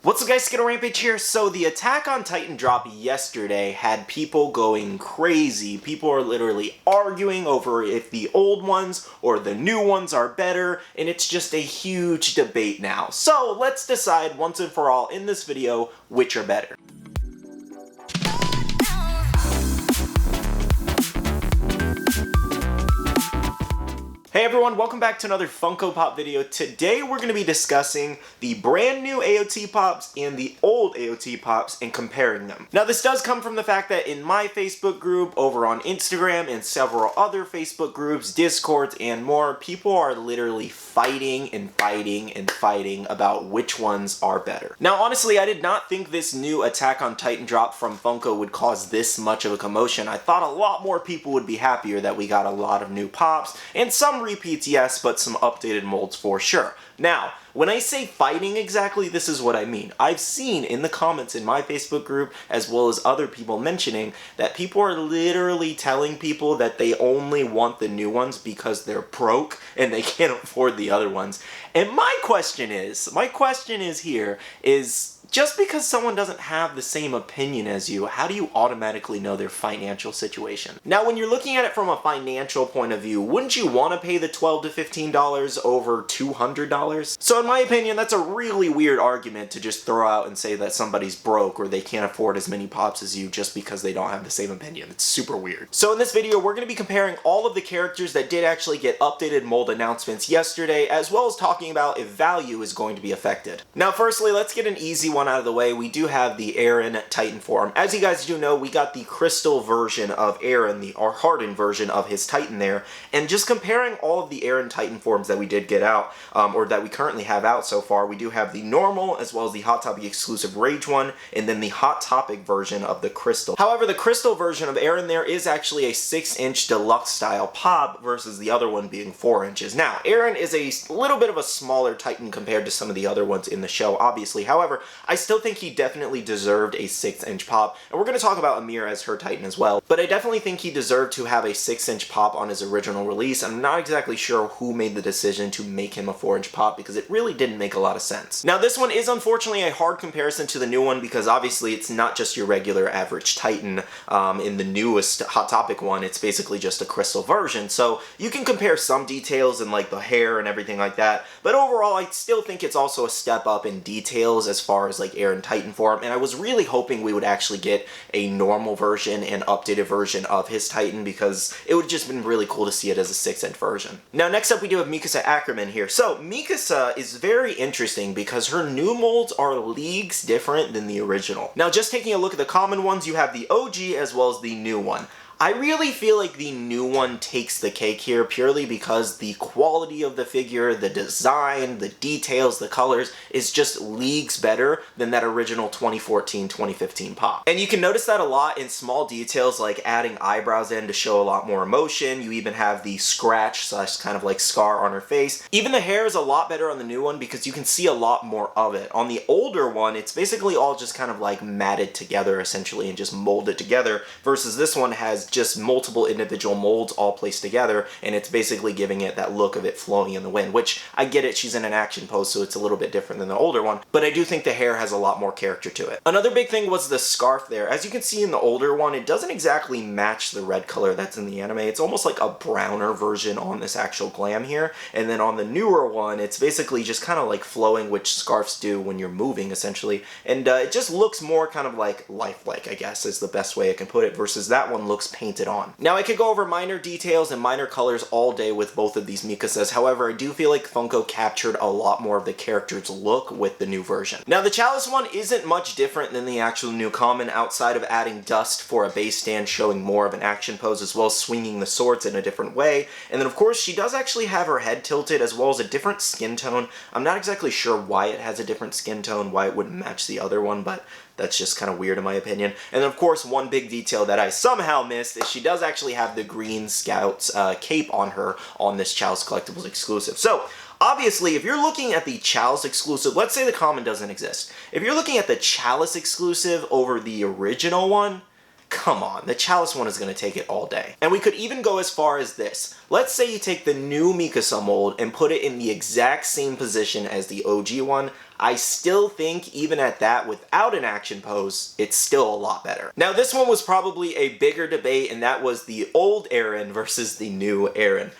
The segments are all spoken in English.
What's up guys, Skittlerampage here. So the Attack on Titan drop yesterday had people going crazy. People are literally arguing over if the old ones or the new ones are better, and it's just a huge debate now. So let's decide once and for all in this video which are better. Hey everyone, welcome back to another Funko Pop video. Today we're going to be discussing the brand new AOT Pops and the old AOT Pops and comparing them. Now this does come from the fact that in my Facebook group, over on Instagram, and several other Facebook groups, Discords, and more, people are literally fighting and fighting and fighting about which ones are better. Now honestly, I did not think this new Attack on Titan drop from Funko would cause this much of a commotion. I thought a lot more people would be happier that we got a lot of new Pops, and some repeats, yes, but some updated molds for sure. Now, when I say fighting exactly, this is what I mean. I've seen in the comments in my Facebook group, as well as other people mentioning, that people are literally telling people that they only want the new ones because they're broke and they can't afford the other ones. And my question is here is, just because someone doesn't have the same opinion as you, how do you automatically know their financial situation? Now, when you're looking at it from a financial point of view, wouldn't you want to pay the $12 to $15 over $200? So in my opinion, that's a really weird argument to just throw out and say that somebody's broke or they can't afford as many Pops as you just because they don't have the same opinion. It's super weird. So in this video, we're going to be comparing all of the characters that did actually get updated mold announcements yesterday, as well as talking about if value is going to be affected. Now, firstly, let's get an easy one out of the way. We do have the Eren Titan form. As you guys do know, we got the crystal version of Eren, the hardened version of his Titan there, and just comparing all of the Eren Titan forms that we did get out, or that we currently have out so far, we do have the normal as well as the Hot Topic exclusive Rage one, and then the Hot Topic version of the crystal. However, the crystal version of Eren there is actually a 6-inch deluxe style pop versus the other one being 4 inches. Now, Eren is a little bit of a smaller Titan compared to some of the other ones in the show, obviously. However, I still think he definitely deserved a 6-inch pop, and we're going to talk about Amir as her Titan as well, but I definitely think he deserved to have a 6-inch pop on his original release. I'm not exactly sure who made the decision to make him a 4-inch pop because it really didn't make a lot of sense. Now this one is unfortunately a hard comparison to the new one because obviously it's not just your regular average Titan. In the newest Hot Topic one, it's basically just a crystal version, so you can compare some details in like the hair and everything like that, but overall I still think it's also a step up in details as far as like Eren Titan form, and I was really hoping we would actually get a normal version and updated version of his Titan because it would have just been really cool to see it as a 6-inch version. Now next up we do have Mikasa Eren here. So Mikasa is very interesting because her new molds are leagues different than the original. Now just taking a look at the common ones, you have the OG as well as the new one. I really feel like the new one takes the cake here purely because the quality of the figure, the design, the details, the colors is just leagues better than that original 2014-2015 pop. And you can notice that a lot in small details like adding eyebrows in to show a lot more emotion. You even have the scratch / kind of like scar on her face. Even the hair is a lot better on the new one because you can see a lot more of it. On the older one, it's basically all just kind of like matted together essentially and just molded together, versus this one has just multiple individual molds all placed together, and it's basically giving it that look of it flowing in the wind, which I get it, she's in an action pose, so it's a little bit different than the older one, but I do think the hair has a lot more character to it. Another big thing was the scarf there. As you can see in the older one, it doesn't exactly match the red color that's in the anime. It's almost like a browner version on this actual glam here, and then on the newer one, it's basically just kind of like flowing, which scarves do when you're moving, essentially, and it just looks more kind of like lifelike, I guess, is the best way I can put it, versus that one looks painted on. Now I could go over minor details and minor colors all day with both of these Mikasas, however I do feel like Funko captured a lot more of the character's look with the new version. Now the Chalice one isn't much different than the actual new common outside of adding dust for a base stand showing more of an action pose as well as swinging the swords in a different way, and then of course she does actually have her head tilted as well as a different skin tone. I'm not exactly sure why it has a different skin tone, why it wouldn't match the other one, but that's just kind of weird in my opinion. And then of course one big detail that I somehow missed is she does actually have the green Scout's cape on her on this Chalice Collectibles exclusive. So obviously if you're looking at the Chalice exclusive, let's say the common doesn't exist. If you're looking at the Chalice exclusive over the original one, come on, the Chalice one is going to take it all day. And we could even go as far as this. Let's say you take the new Mikasa mold and put it in the exact same position as the OG one. I still think even at that, without an action pose, it's still a lot better. Now this one was probably a bigger debate, and that was the old Eren versus the new Eren.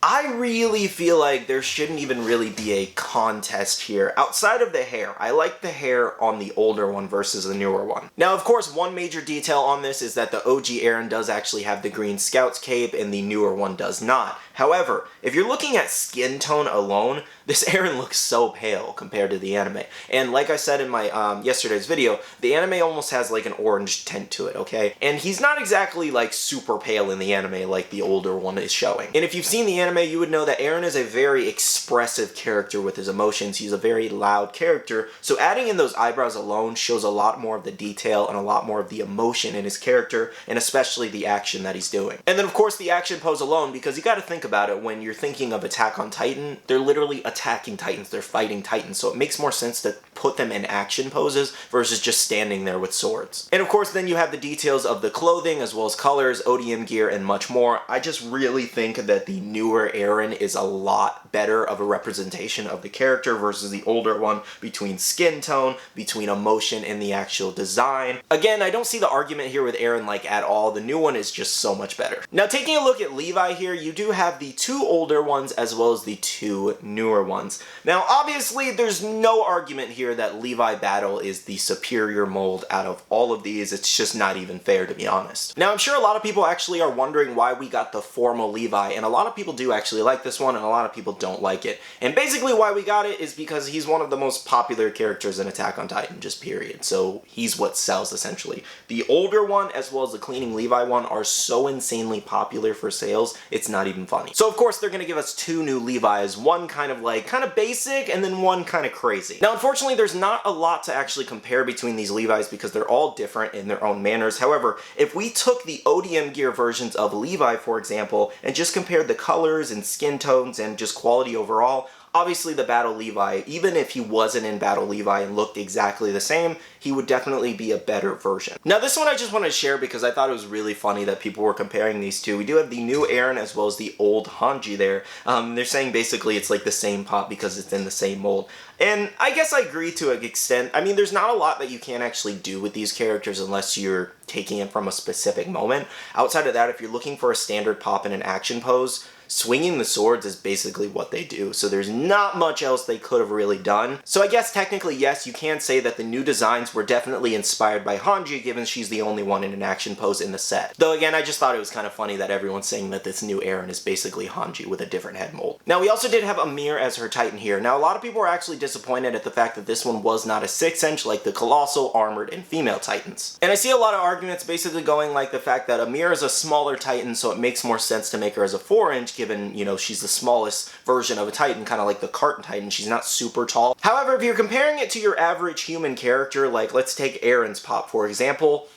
I really feel like there shouldn't even really be a contest here outside of the hair. I like the hair on the older one versus the newer one. Now, of course, one major detail on this is that the OG Eren does actually have the green Scout's cape and the newer one does not. However, if you're looking at skin tone alone, this Eren looks so pale compared to the anime. And like I said in my yesterday's video, the anime almost has like an orange tint to it, okay? And he's not exactly like super pale in the anime like the older one is showing. And if you've seen the anime, you would know that Eren is a very expressive character with his emotions. He's a very loud character. So adding in those eyebrows alone shows a lot more of the detail and a lot more of the emotion in his character, and especially the action that he's doing. And then of course the action pose alone, because you gotta think about it, when you're thinking of Attack on Titan, they're literally attacking titans, they're fighting titans, so it makes more sense to put them in action poses versus just standing there with swords. And of course then you have the details of the clothing as well as colors, ODM gear, and much more. I just really think that the newer Eren is a lot better of a representation of the character versus the older one, between skin tone, between emotion, and the actual design. Again, I don't see the argument here with Eren like at all. The new one is just so much better. Now taking a look at Levi here, you do have the two older ones as well as the two newer ones. Now obviously there's no argument here that Levi Battle is the superior mold out of all of these. It's just not even fair, to be honest. Now I'm sure a lot of people actually are wondering why we got the formal Levi, and a lot of people do actually like this one and a lot of people don't like it. And basically why we got it is because he's one of the most popular characters in Attack on Titan, just period. So he's what sells essentially. The older one as well as the Cleaning Levi one are so insanely popular for sales, it's not even funny. So of course they're gonna give us two new Levi's, one kind of basic and then one kind of crazy. Now unfortunately there's not a lot to actually compare between these Levi's because they're all different in their own manners. However, if we took the ODM gear versions of Levi, for example, and just compared the colors and skin tones and just quality overall, obviously the Battle Levi, even if he wasn't in Battle Levi and looked exactly the same, he would definitely be a better version. Now this one I just wanted to share because I thought it was really funny that people were comparing these two. We do have the new Eren as well as the old Hanji there. They're saying basically it's like the same pop because it's in the same mold. And I guess I agree to an extent. I mean, there's not a lot that you can actually do with these characters unless you're taking it from a specific moment. Outside of that, if you're looking for a standard pop in an action pose, swinging the swords is basically what they do, so there's not much else they could have really done. So I guess technically yes, you can say that the new designs were definitely inspired by Hanji, given she's the only one in an action pose in the set. Though again, I just thought it was kind of funny that everyone's saying that this new Eren is basically Hanji with a different head mold. Now we also did have Ymir as her Titan here. Now a lot of people were actually disappointed at the fact that this one was not a 6-inch like the Colossal, Armored, and Female Titans. And I see a lot of arguments basically going like the fact that Ymir is a smaller Titan, so it makes more sense to make her as a 4-inch, given, you know, she's the smallest version of a Titan, kind of like the Carton Titan. She's not super tall. However, if you're comparing it to your average human character, like let's take Eren's pop for example,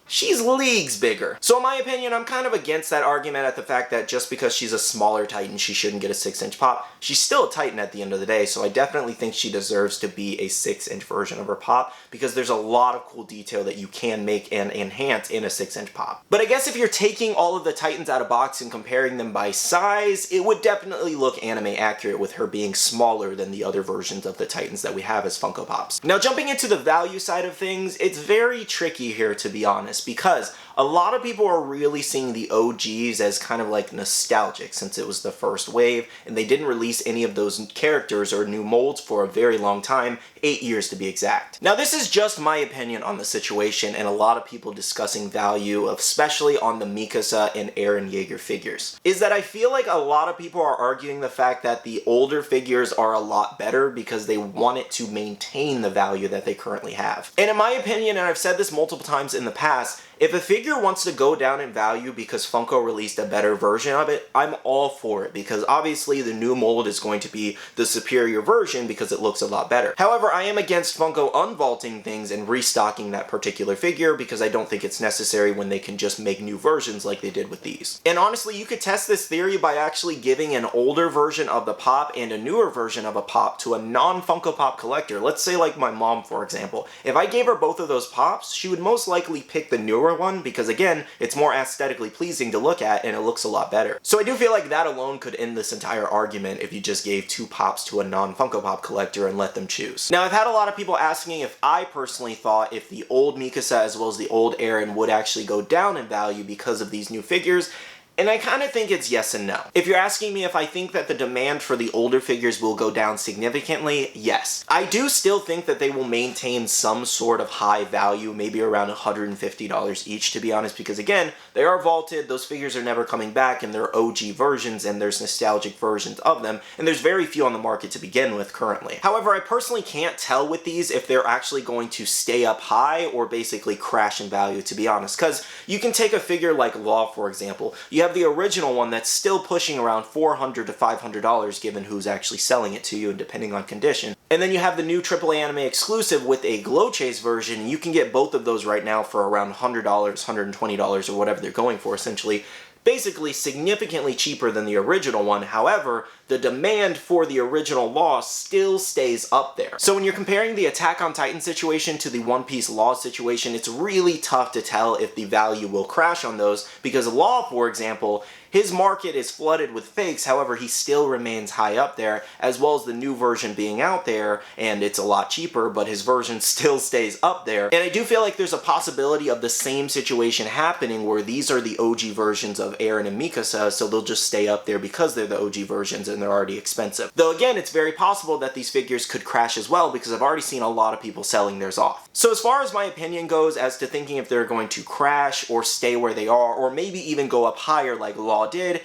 she's leagues bigger. So in my opinion, I'm kind of against that argument at the fact that just because she's a smaller Titan, she shouldn't get a 6-inch pop. She's still a Titan at the end of the day, so I definitely think she deserves to be a 6-inch version of her pop because there's a lot of cool detail that you can make and enhance in a 6-inch pop. But I guess if you're taking all of the Titans out of box and comparing them by size, it would definitely look anime accurate with her being smaller than the other versions of the Titans that we have as Funko Pops. Now jumping into the value side of things, it's very tricky here, to be honest, because a lot of people are really seeing the OGs as kind of like nostalgic since it was the first wave and they didn't release any of those characters or new molds for a very long time, 8 years to be exact. Now this is just my opinion on the situation and a lot of people discussing value, especially on the Mikasa and Eren Yeager figures, is that I feel like a lot of people are arguing the fact that the older figures are a lot better because they want it to maintain the value that they currently have. And in my opinion, and I've said this multiple times in the past, if a figure wants to go down in value because Funko released a better version of it, I'm all for it because obviously the new mold is going to be the superior version because it looks a lot better. However, I am against Funko unvaulting things and restocking that particular figure because I don't think it's necessary when they can just make new versions like they did with these. And honestly, you could test this theory by actually giving an older version of the pop and a newer version of a pop to a non-Funko Pop collector. Let's say like my mom, for example. If I gave her both of those pops, she would most likely pick the newer newer one because, again, it's more aesthetically pleasing to look at and it looks a lot better. So I do feel like that alone could end this entire argument if you just gave 2 pops to a non-Funko Pop collector and let them choose. Now, I've had a lot of people asking if I personally thought if the old Mikasa as well as the old Eren would actually go down in value because of these new figures. And I kind of think it's yes and no. If you're asking me if I think that the demand for the older figures will go down significantly, yes. I do still think that they will maintain some sort of high value, maybe around $150 each, to be honest, because again, they are vaulted, those figures are never coming back, and they're OG versions, and there's nostalgic versions of them, and there's very few on the market to begin with currently. However, I personally can't tell with these if they're actually going to stay up high or basically crash in value, to be honest, because you can take a figure like Law, for example. You have the original one that's still pushing around $400 to $500 given who's actually selling it to you and depending on condition. And then you have the new AAA anime exclusive with a glow chase version. You can get both of those right now for around $100, $120 or whatever they're going for essentially. Basically significantly cheaper than the original one. However, the demand for the original Law still stays up there. So when you're comparing the Attack on Titan situation to the One Piece Law situation, it's really tough to tell if the value will crash on those because Law, for example, his market is flooded with fakes, however, he still remains high up there, as well as the new version being out there, and it's a lot cheaper, but his version still stays up there. And I do feel like there's a possibility of the same situation happening where these are the OG versions of Eren and Mikasa, so they'll just stay up there because they're the OG versions and they're already expensive. Though again, it's very possible that these figures could crash as well because I've already seen a lot of people selling theirs off. So as far as my opinion goes as to thinking if they're going to crash or stay where they are, or maybe even go up higher like Law did,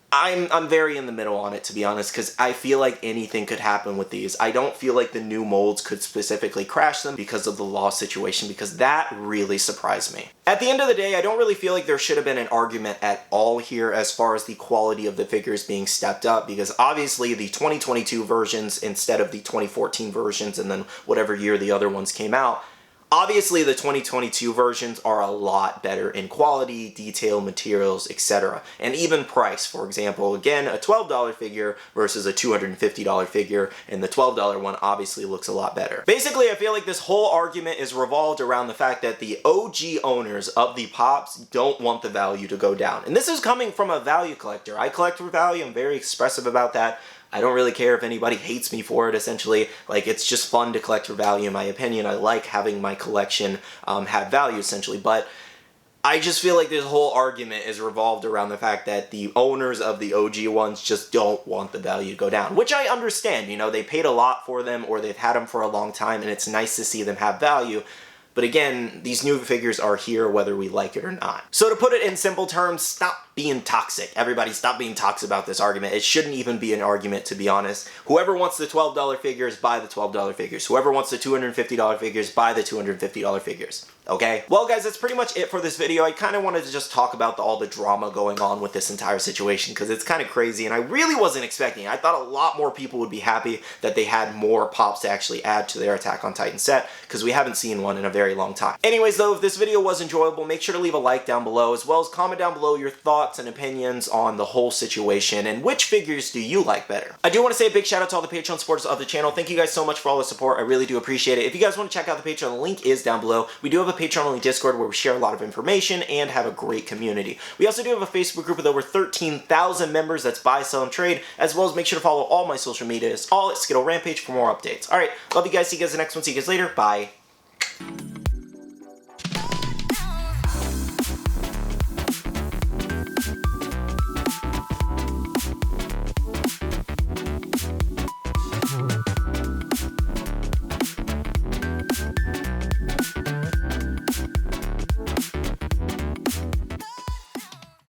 I'm very in the middle on it, to be honest, because I feel like anything could happen with these. I don't feel like the new molds could specifically crash them because of the Law situation, because that really surprised me. At the end of the day, I don't really feel like there should have been an argument at all here as far as the quality of the figures being stepped up, because obviously the 2022 versions instead of the 2014 versions and then whatever year the other ones came out, obviously the 2022 versions are a lot better in quality, detail, materials, etc. And even price. For example, again, a $12 figure versus a $250 figure, and the $12 one obviously looks a lot better. Basically, I feel like this whole argument is revolved around the fact that the OG owners of the Pops don't want the value to go down. And this is coming from a value collector. I collect for value, I'm very expressive about that. I don't really care if anybody hates me for it, essentially. Like, it's just fun to collect for value, in my opinion. I like having my collection have value, essentially. But I just feel like this whole argument is revolved around the fact that the owners of the OG ones just don't want the value to go down. Which I understand, you know, they paid a lot for them, or they've had them for a long time, and it's nice to see them have value. But again, these new figures are here whether we like it or not. So to put it in simple terms, stop being toxic. Everybody stop being toxic about this argument. It shouldn't even be an argument, to be honest. Whoever wants the $12 figures, buy the $12 figures. Whoever wants the $250 figures, buy the $250 figures. Okay? Well guys, that's pretty much it for this video. I kind of wanted to just talk about all the drama going on with this entire situation because it's kind of crazy and I really wasn't expecting it. I thought a lot more people would be happy that they had more Pops to actually add to their Attack on Titan set because we haven't seen one in a very long time. Anyways though, if this video was enjoyable, make sure to leave a like down below as well as comment down below your thoughts and opinions on the whole situation and which figures do you like better. I do want to say a big shout out to all the Patreon supporters of the channel. Thank you guys so much for all the support. I really do appreciate it. If you guys want to check out the Patreon, the link is down below. We do have a Patreon-only Discord where we share a lot of information and have a great community. We also do have a Facebook group with over 13,000 members that's buy, sell, and trade, as well as make sure to follow all my social medias, all at Skittlerampage for more updates. Alright, love you guys. See you guys in the next one. See you guys later. Bye.